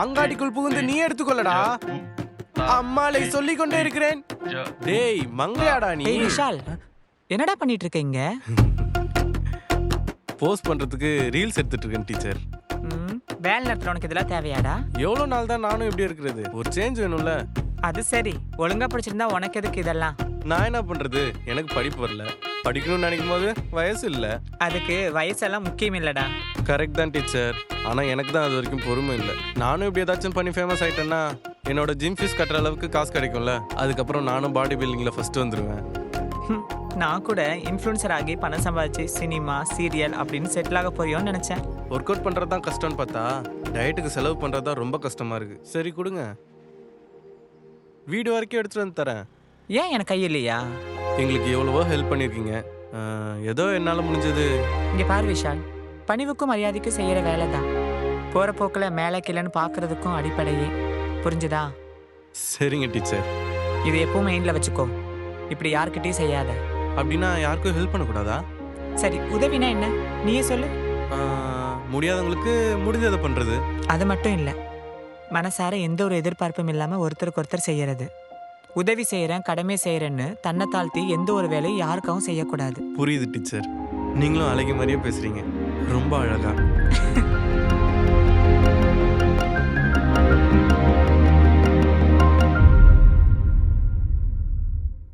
அங்காடிக்குள் புகுந்து நீ எடுத்துக்கொள்ளடா. அம்மாளை சொல்லிக் கொண்டே இருக்கிறேன். டேய் மங்கையாடா நீ. ஏய் விஷால், என்னடா பண்ணிட்டு இருக்க இங்க? போஸ்ட் பண்றதுக்கு ரீல்ஸ் எடுத்துட்டு இருக்கேன் டீச்சர். வேலை நேரத்துல உனக்கு இதெல்லாம் தேவையாடா? எவ்வளவு நாள் தான் நானும் இப்படி இருக்கிறது? ஒரு சேஞ்ச் வேணும்ல. அது சரி, ஒழுங்கா படிச்சிருந்தா உனக்கு எதுக்கு இதெல்லாம்? நான் என்ன பண்றது, எனக்கு படிப்பு வரல. படிக்கணும்னு நினைக்கும் போது வயசு இல்ல. அதுக்கு வயசெல்லாம் முக்கியம் இல்லடா. கரெக்ட் தான் டீச்சர், ஆனா எனக்கு தான் அது வரைக்கும் பொறுமை இல்லை. நானும் இப்படி ஏதாச்சும் பண்ணி ஃபேமஸ் ஆயிட்டேன்னா என்னோட ஜிம் ஃபீஸ் கட்டுற அளவுக்கு காசு கிடைக்கும்ல. அதுக்கப்புறம் நானும் பாடி பில்டிங்ல ஃபர்ஸ்ட் வந்துருவேன். நான் கூட இன்ஃப்ளூன்சர் ஆகி பணம் சம்பாதிச்சு சினிமா சீரியல் அப்படின்னு செட்டில் ஆக போறியோன்னு நினைச்சேன். ஒர்க் அவுட் பண்றது தான் கஷ்டம்னு பார்த்தா டயட்டுக்கு செலவு பண்றது தான் ரொம்ப கஷ்டமா இருக்கு. சரி கொடுங்க, வீடு வரைக்கும் எடுத்துட்டு வந்து தரேன். ஏன் எனக்கு கை இல்லையா? எங்களுக்கு எவ்வளவோ ஹெல்ப் பண்ணியிருக்கீங்க, ஏதோ என்னால் முடிஞ்சது. இங்கே பாரு விஷால், பணிவுக்கும் மரியாதைக்கும் செய்கிற வேலை தான் போகிற போக்கில் மேலே கீழேன்னு பார்க்கறதுக்கும் அடிப்படையே. புரிஞ்சுதா? சரிங்க டீச்சர். இது எப்பவும் மைண்டில் வச்சுக்கோ, இப்படி யார்கிட்டையும் செய்யாத. அப்படின்னா யாருக்கும் ஹெல்ப் பண்ணக்கூடாதா? சரி, உதவினா என்ன நீயே சொல்லு. முடியாதவங்களுக்கு முடிஞ்சதை பண்ணுறது. அது மட்டும் இல்லை, மனசார எந்த ஒரு எதிர்பார்ப்பும் இல்லாமல் ஒருத்தருக்கு ஒருத்தர் செய்யறது. உதவி செய்கிறேன் கடமை செய்கிறேன்னு தன்னை தாழ்த்தி எந்த ஒரு வேலையும் யாருக்காகவும் செய்யக்கூடாது. புரியுது டீச்சர், நீங்களும் அழகி மாதிரியே பேசுறீங்க, ரொம்ப அழகா.